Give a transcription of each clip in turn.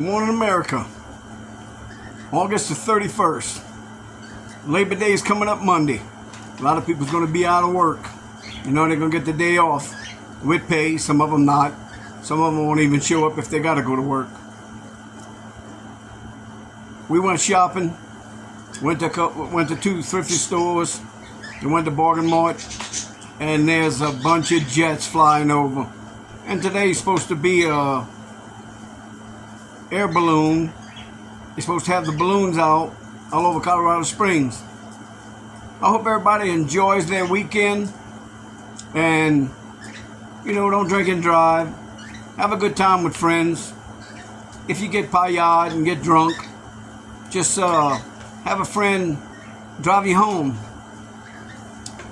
Good morning, America. August the 31st. Labor Day is coming up Monday. A lot of people's going to be out of work. You know, they're going to get the day off with pay. Some of them not. Some of them won't even show up if they got to go to work. We went shopping. Went to two thrifty stores. We went to Bargain Mart. And there's a bunch of jets flying over. And today's supposed to be a air balloon. You're supposed to have the balloons out all over Colorado Springs. I hope everybody enjoys their weekend and, you know, don't drink and drive. Have a good time with friends. If you get payad and get drunk, just have a friend drive you home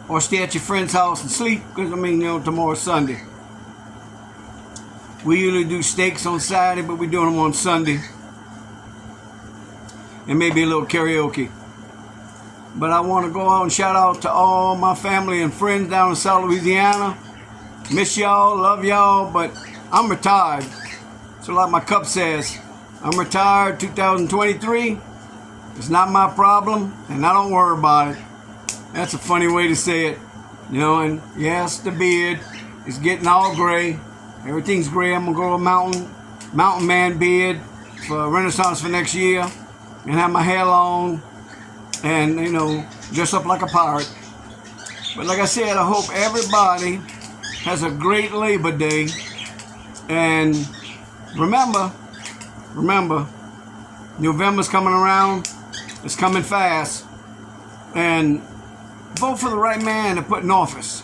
or stay at your friend's house and sleep, because, I mean, you know, tomorrow's Sunday. We usually do steaks on Saturday, but we're doing them on Sunday. And maybe a little karaoke. But I want to go out and shout out to all my family and friends down in South Louisiana. Miss y'all, love y'all, but I'm retired. So like my cup says, I'm retired 2023. It's not my problem, and I don't worry about it. That's a funny way to say it. You know, and yes, the beard is getting all gray. Everything's gray. I'm going to grow a mountain man beard for Renaissance for next year. And have my hair long. And, you know, dress up like a pirate. But like I said, I hope everybody has a great Labor Day. And remember, November's coming around. It's coming fast. And vote for the right man to put in office.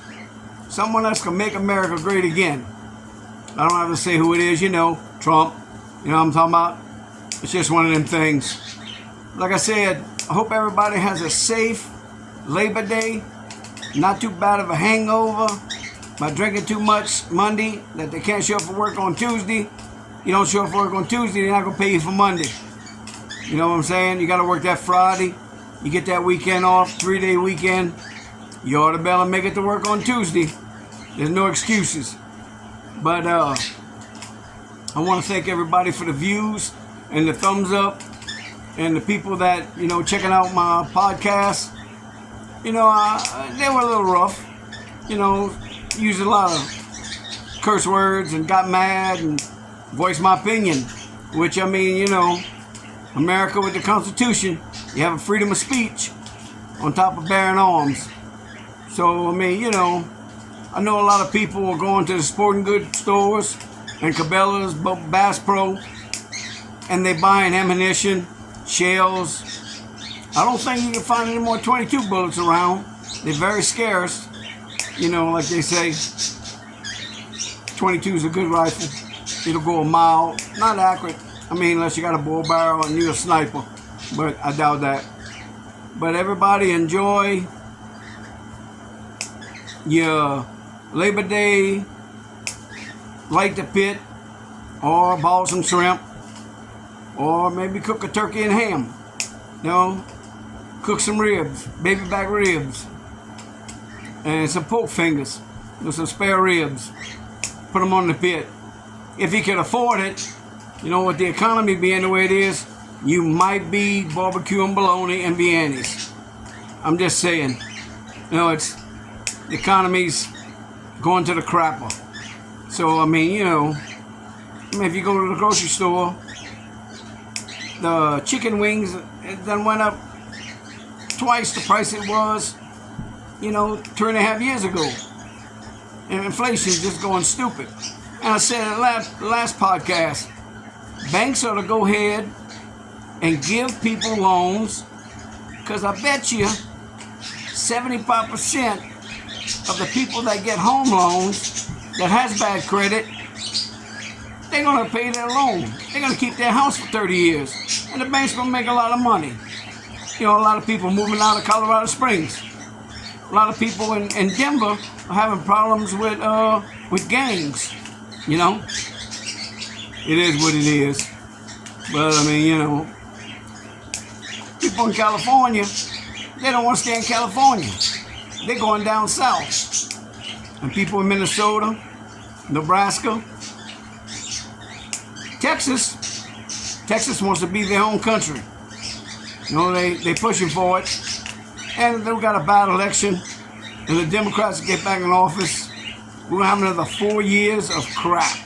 Someone that's going to make America great again. I don't have to say who it is, you know, Trump. You know what I'm talking about? It's just one of them things. Like I said, I hope everybody has a safe Labor Day. Not too bad of a hangover by drinking too much Monday that they can't show up for work on Tuesday. You don't show up for work on Tuesday, they're not going to pay you for Monday. You know what I'm saying? You got to work that Friday. You get that weekend off, 3-day weekend. You ought to be able to make it to work on Tuesday. There's no excuses. But I want to thank everybody for the views and the thumbs up and the people that, you know, checking out my podcast. You know, they were a little rough. You know, used a lot of curse words and got mad and voiced my opinion. Which, I mean, you know, America with the Constitution, you have a freedom of speech on top of bearing arms. So, I mean, you know, I know a lot of people are going to the sporting goods stores and Cabela's, Bass Pro, and they buying ammunition, shells. I don't think you can find any more 22 bullets around. They're very scarce. You know, like they say, 22 is a good rifle. It'll go a mile. Not accurate. I mean, unless you got a bull barrel and you're a sniper. But I doubt that. But everybody enjoy your Labor Day, light the pit, or ball some shrimp, or maybe cook a turkey and ham. You know, cook some ribs, baby back ribs, and some pork fingers, with some spare ribs. Put them on the pit. If you can afford it, you know, with the economy being the way it is, you might be barbecuing bologna and Viennas. I'm just saying. You know, the economy's going to the crapper. So, I mean, you know, if you go to the grocery store, the chicken wings, it done went up twice the price it was, you know, 2.5 years ago. And inflation's just going stupid. And I said in the last podcast, banks ought to go ahead and give people loans, because I bet you 75% of the people that get home loans that has bad credit, they're going to pay their loan. They're going to keep their house for 30 years. And the bank's going to make a lot of money. You know, a lot of people moving out of Colorado Springs. A lot of people in Denver are having problems with gangs. You know? It is what it is. But, I mean, you know, people in California, they don't want to stay in California. They're going down south. And people in Minnesota, Nebraska, Texas, Texas wants to be their own country. You know, they pushing for it. And they've got a bad election. And the Democrats get back in office. We're going to have another 4 years of crap.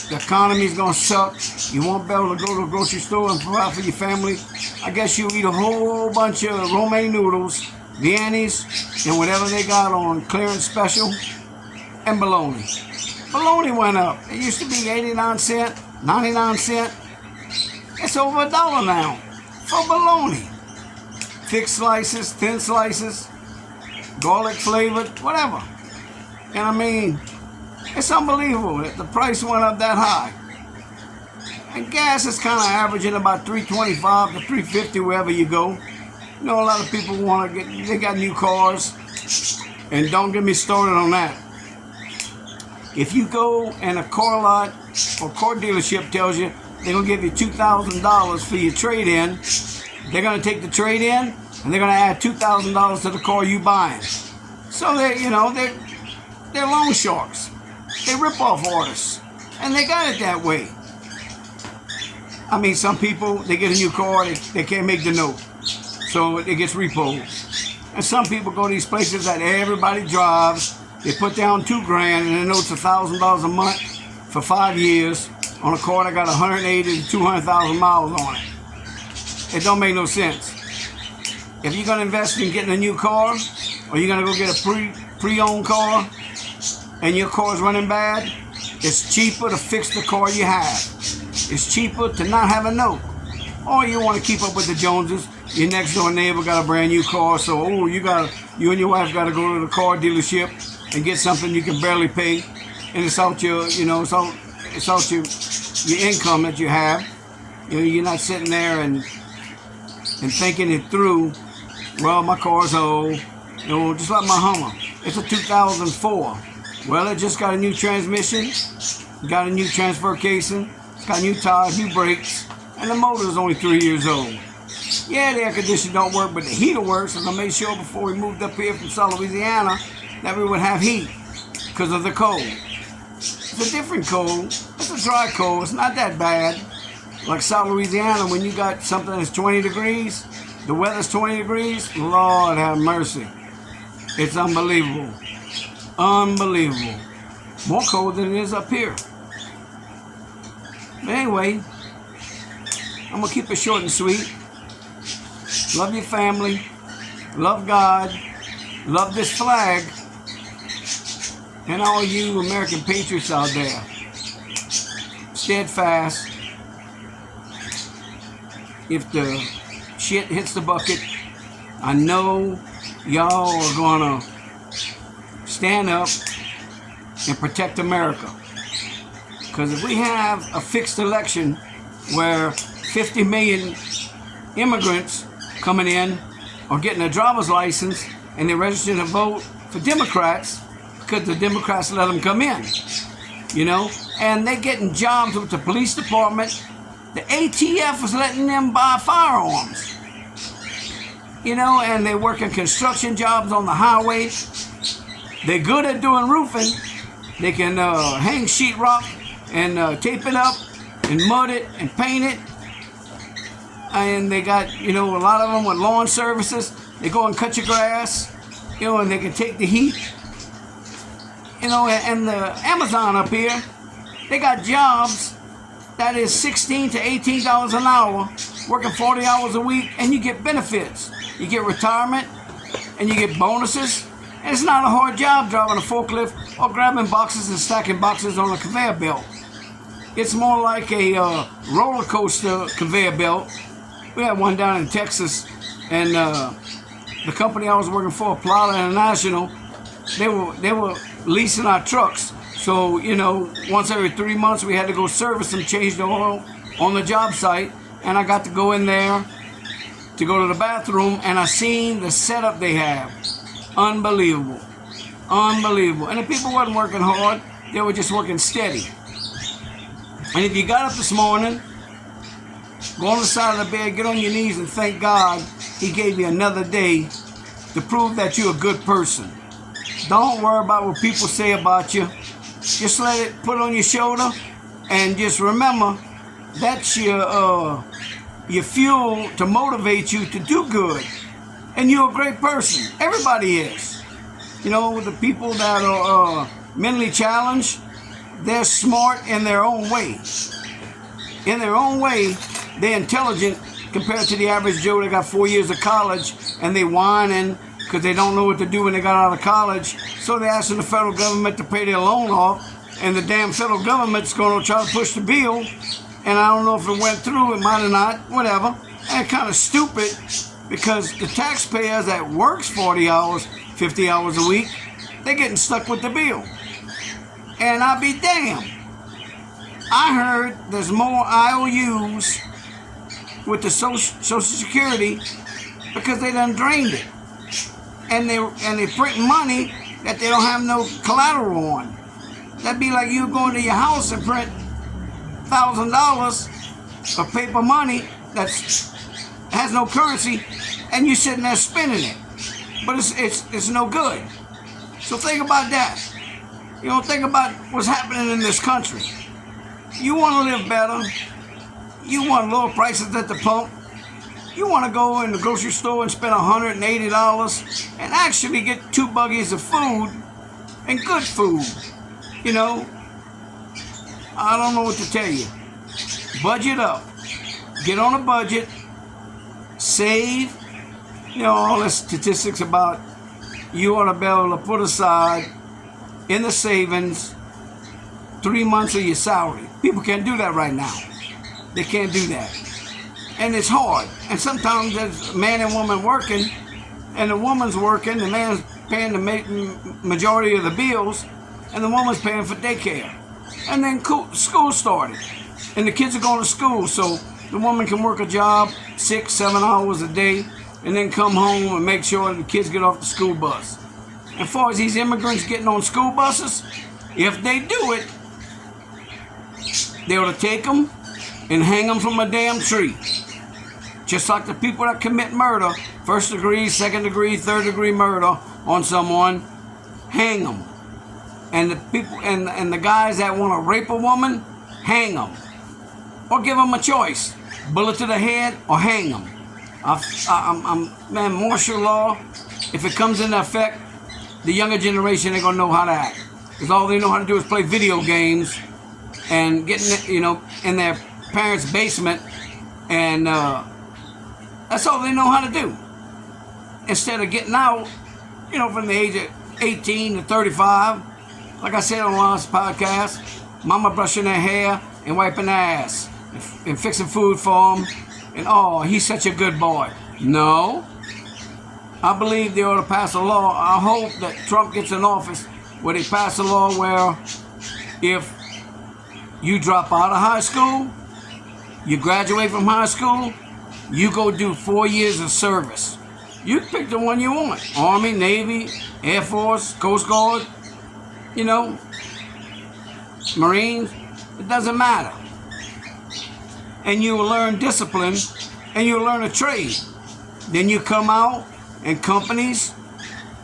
The economy's going to suck. You won't be able to go to the grocery store and provide for your family. I guess you'll eat a whole bunch of romaine noodles, Viennese, and whatever they got on clearance special, and bologna. Bologna went up. It used to be 89 cents, 99 cents. It's over $1 now for bologna. Thick slices, thin slices, garlic flavored, whatever. And I mean, it's unbelievable that the price went up that high. And gas is kind of averaging about $3.25 to $3.50 wherever you go. You know, a lot of people they got new cars. And don't get me started on that. If you go in a car lot or car dealership tells you they're going to give you $2,000 for your trade-in, they're going to take the trade-in and they're going to add $2,000 to the car you buying. So they're loan sharks. They rip off artists. And they got it that way. I mean, some people, they get a new car, they can't make the note. So it gets repoed. And some people go to these places that everybody drives. They put down $2,000 and the note's $1,000 a month for 5 years on a car that got 180 to 200,000 miles on it. It don't make no sense. If you're going to invest in getting a new car, or you're going to go get a pre-owned car, and your car's running bad, it's cheaper to fix the car you have. It's cheaper to not have a note. Or you want to keep up with the Joneses. Your next door neighbor got a brand new car, so you and your wife got to go to the car dealership and get something you can barely pay, and it's out your, it's out your income that you have. You know, you're not sitting there and thinking it through. Well, my car's old. You know, just like my Hummer. It's a 2004. Well, it just got a new transmission, got a new transfer casing, it's got new tires, new brakes, and the motor is only 3 years old. Yeah, the air conditioning don't work, but the heater works, and I made sure before we moved up here from South Louisiana that we would have heat because of the cold. It's a different cold. It's a dry cold. It's not that bad. Like South Louisiana, when you got something that's 20 degrees, the weather's 20 degrees, Lord have mercy. It's unbelievable. Unbelievable. More cold than it is up here. But anyway, I'm going to keep it short and sweet. Love your family. Love God. Love this flag. And all you American patriots out there. Steadfast. If the shit hits the bucket, I know y'all are going to stand up and protect America. Because if we have a fixed election where 50 million immigrants coming in or getting a driver's license and they're registered to vote for Democrats because the Democrats let them come in, you know, and they're getting jobs with the police department. The ATF is letting them buy firearms, you know, and they work in construction jobs on the highway. They're good at doing roofing. They can hang sheetrock and tape it up and mud it and paint it. And they got, you know, a lot of them with lawn services. They go and cut your grass, you know, and they can take the heat. You know, and the Amazon up here, they got jobs that is $16 to $18 an hour, working 40 hours a week, and you get benefits. You get retirement, and you get bonuses. And it's not a hard job driving a forklift or grabbing boxes and stacking boxes on a conveyor belt. It's more like a roller coaster conveyor belt. We had one down in Texas, and the company I was working for, Plata International, they were leasing our trucks. So, you know, once every 3 months we had to go service them, change the oil on the job site, and I got to go in there to go to the bathroom, and I seen the setup they have. Unbelievable. Unbelievable. And the people wasn't working hard, they were just working steady. And if you got up this morning, go on the side of the bed, get on your knees and thank God He gave you another day to prove that you're a good person. Don't worry about what people say about you. Just let it put on your shoulder, and just remember that's your fuel to motivate you to do good. And you're a great person. Everybody is. You know, the people that are mentally challenged, they're smart in their own way. In their own way, they're intelligent compared to the average Joe that got 4 years of college and they whining because they don't know what to do when they got out of college. So they're asking the federal government to pay their loan off, and the damn federal government's going to try to push the bill. And I don't know if it went through, it might have not, whatever. And it's kind of stupid because the taxpayers that works 40 hours, 50 hours a week, they're getting stuck with the bill. And I'll be damned. I heard there's more IOUs with the Social Security because they done drained it. And they print money that they don't have no collateral on. That'd be like you going to your house and print $1,000 of paper money that has no currency, and you sitting there spending it. But it's no good. So think about that. You know, think about what's happening in this country. You want to live better. You want lower prices at the pump. You want to go in the grocery store and spend $180 and actually get 2 buggies of food and good food. You know, I don't know what to tell you. Budget up. Get on a budget. Save. You know, all the statistics about you ought to be able to put aside in the savings 3 months of your salary. People can't do that right now. They can't do that. And it's hard. And sometimes there's a man and woman working, and the woman's working, the man's paying the majority of the bills, and the woman's paying for daycare. And then school started, and the kids are going to school, so the woman can work a job 6-7 hours a day, and then come home and make sure the kids get off the school bus. As far as these immigrants getting on school buses, if they do it, they ought to take them and hang them from a damn tree. Just like the people that commit murder, 1st degree, 2nd degree, 3rd degree murder on someone, hang them. And the people and the guys that want to rape a woman, hang them. Or give them a choice: bullet to the head or hang them. Man, martial law, if it comes into effect, the younger generation ain't gonna know how to act, because all they know how to do is play video games and get in their parents' basement, and that's all they know how to do. Instead of getting out, from the age of 18 to 35, like I said on the last podcast, mama brushing her hair and wiping her ass and fixing food for him, and oh, he's such a good boy. No. I believe they ought to pass a law. I hope that Trump gets in office where they pass a law where if you drop out of high school, you graduate from high school, you go do 4 years of service. You pick the one you want. Army, Navy, Air Force, Coast Guard, Marines. It doesn't matter. And you will learn discipline, and you'll learn a trade. Then you come out, and companies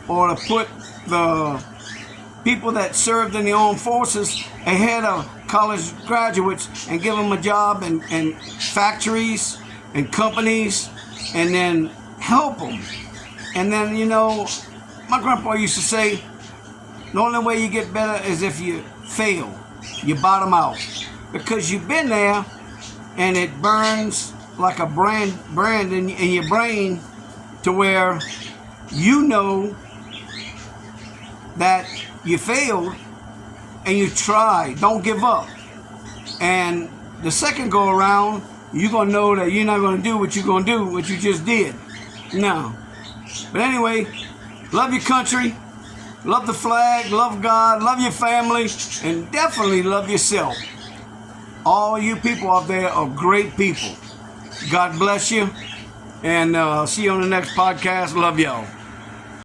or to put the people that served in the armed forces ahead of college graduates and give them a job in factories and companies, and then help them. And then, my grandpa used to say, the only way you get better is if you fail. You bottom out. Because you've been there, and it burns like a brand in your brain, to where you know that you failed and you try. Don't give up. And the second go around, you're going to know that you're not going to do what you're going to do, what you just did. No. But anyway, love your country, love the flag, love God, love your family, and definitely love yourself. All you people out there are great people. God bless you. And see you on the next podcast. Love y'all.